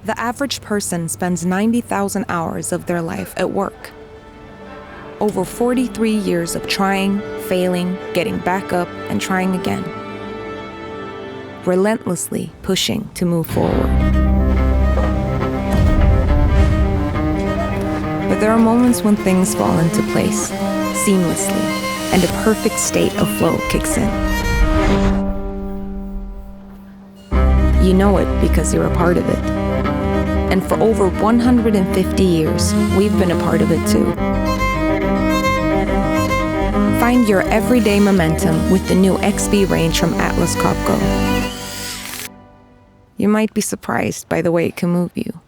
The average person spends 90,000 hours of their life at work. Over 43 years of trying, failing, getting back up, and trying again. Relentlessly pushing to move forward. But there are moments when things fall into place, seamlessly, and a perfect state of flow kicks in. You know it because you're a part of it. And for over 150 years, we've been a part of it too. Find your everyday momentum with the new XB range from Atlas Copco. You might be surprised by the way it can move you.